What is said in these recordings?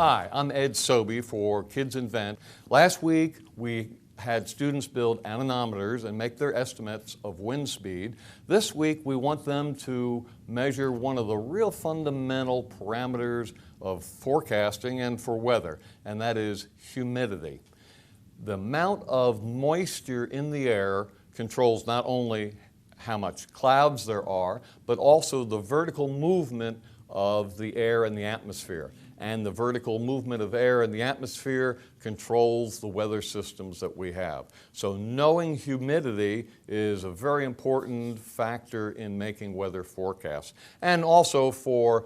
Hi, I'm Ed Sobey for Kids Invent. Last week we had students build anemometers and make their estimates of wind speed. This week we want them to measure one of the real fundamental parameters of forecasting and for weather, and that is humidity. The amount of moisture in the air controls not only how much clouds there are, but also the vertical movement of the air in the atmosphere. And the vertical movement of air in the atmosphere controls the weather systems that we have. So knowing humidity is a very important factor in making weather forecasts, and also for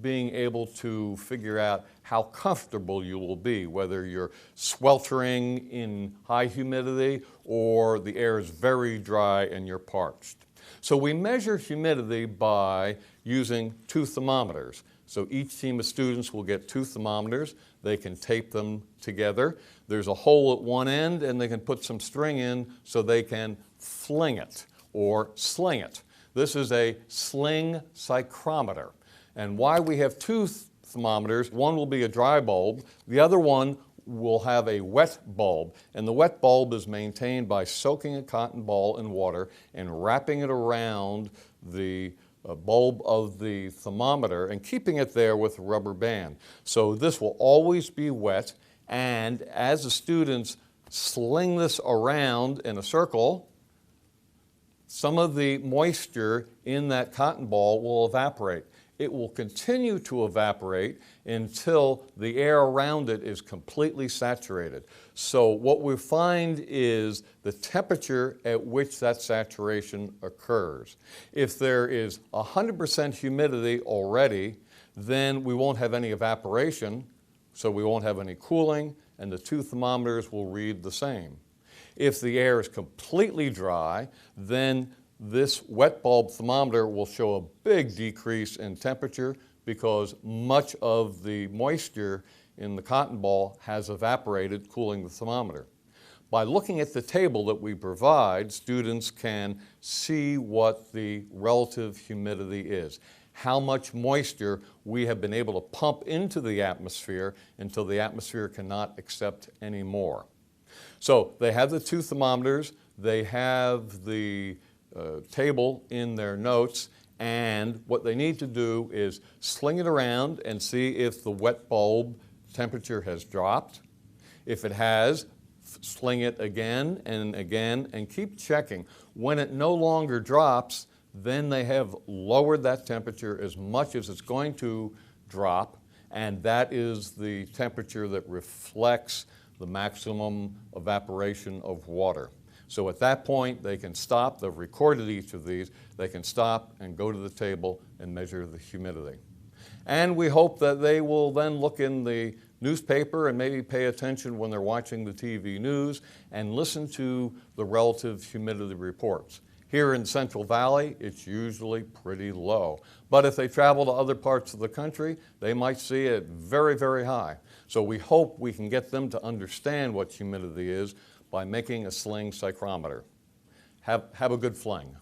being able to figure out how comfortable you will be, whether you're sweltering in high humidity or the air is very dry and you're parched. So we measure humidity by using two thermometers. So each team of students will get two thermometers. They can tape them together. There's a hole at one end and they can put some string in so they can fling it or sling it. This is a sling psychrometer. And why we have two thermometers, one will be a dry bulb, the other one will have a wet bulb. And the wet bulb is maintained by soaking a cotton ball in water and wrapping it around the bulb of the thermometer and keeping it there with a rubber band. So this will always be wet, and as the students sling this around in a circle, some of the moisture in that cotton ball will evaporate. It will continue to evaporate until the air around it is completely saturated. So what we find is the temperature at which that saturation occurs. If there is 100% humidity already, then we won't have any evaporation, so we won't have any cooling, and the two thermometers will read the same. If the air is completely dry, then this wet bulb thermometer will show a big decrease in temperature because much of the moisture in the cotton ball has evaporated, cooling the thermometer. By looking at the table that we provide, students can see what the relative humidity is, how much moisture we have been able to pump into the atmosphere until the atmosphere cannot accept any more. So they have the two thermometers, they have the table in their notes, and what they need to do is sling it around and see if the wet bulb temperature has dropped. If it has, sling it again and keep checking. When it no longer drops, then they have lowered that temperature as much as it's going to drop, and that is the temperature that reflects the maximum evaporation of water. So at that point, they can stop. They've recorded each of these. They can stop and go to the table and measure the humidity. And we hope that they will then look in the newspaper and maybe pay attention when they're watching the TV news and listen to the relative humidity reports. Here in Central Valley, it's usually pretty low. But if they travel to other parts of the country, they might see it very, very high. So we hope we can get them to understand what humidity is by making a sling psychrometer. Have a good fling.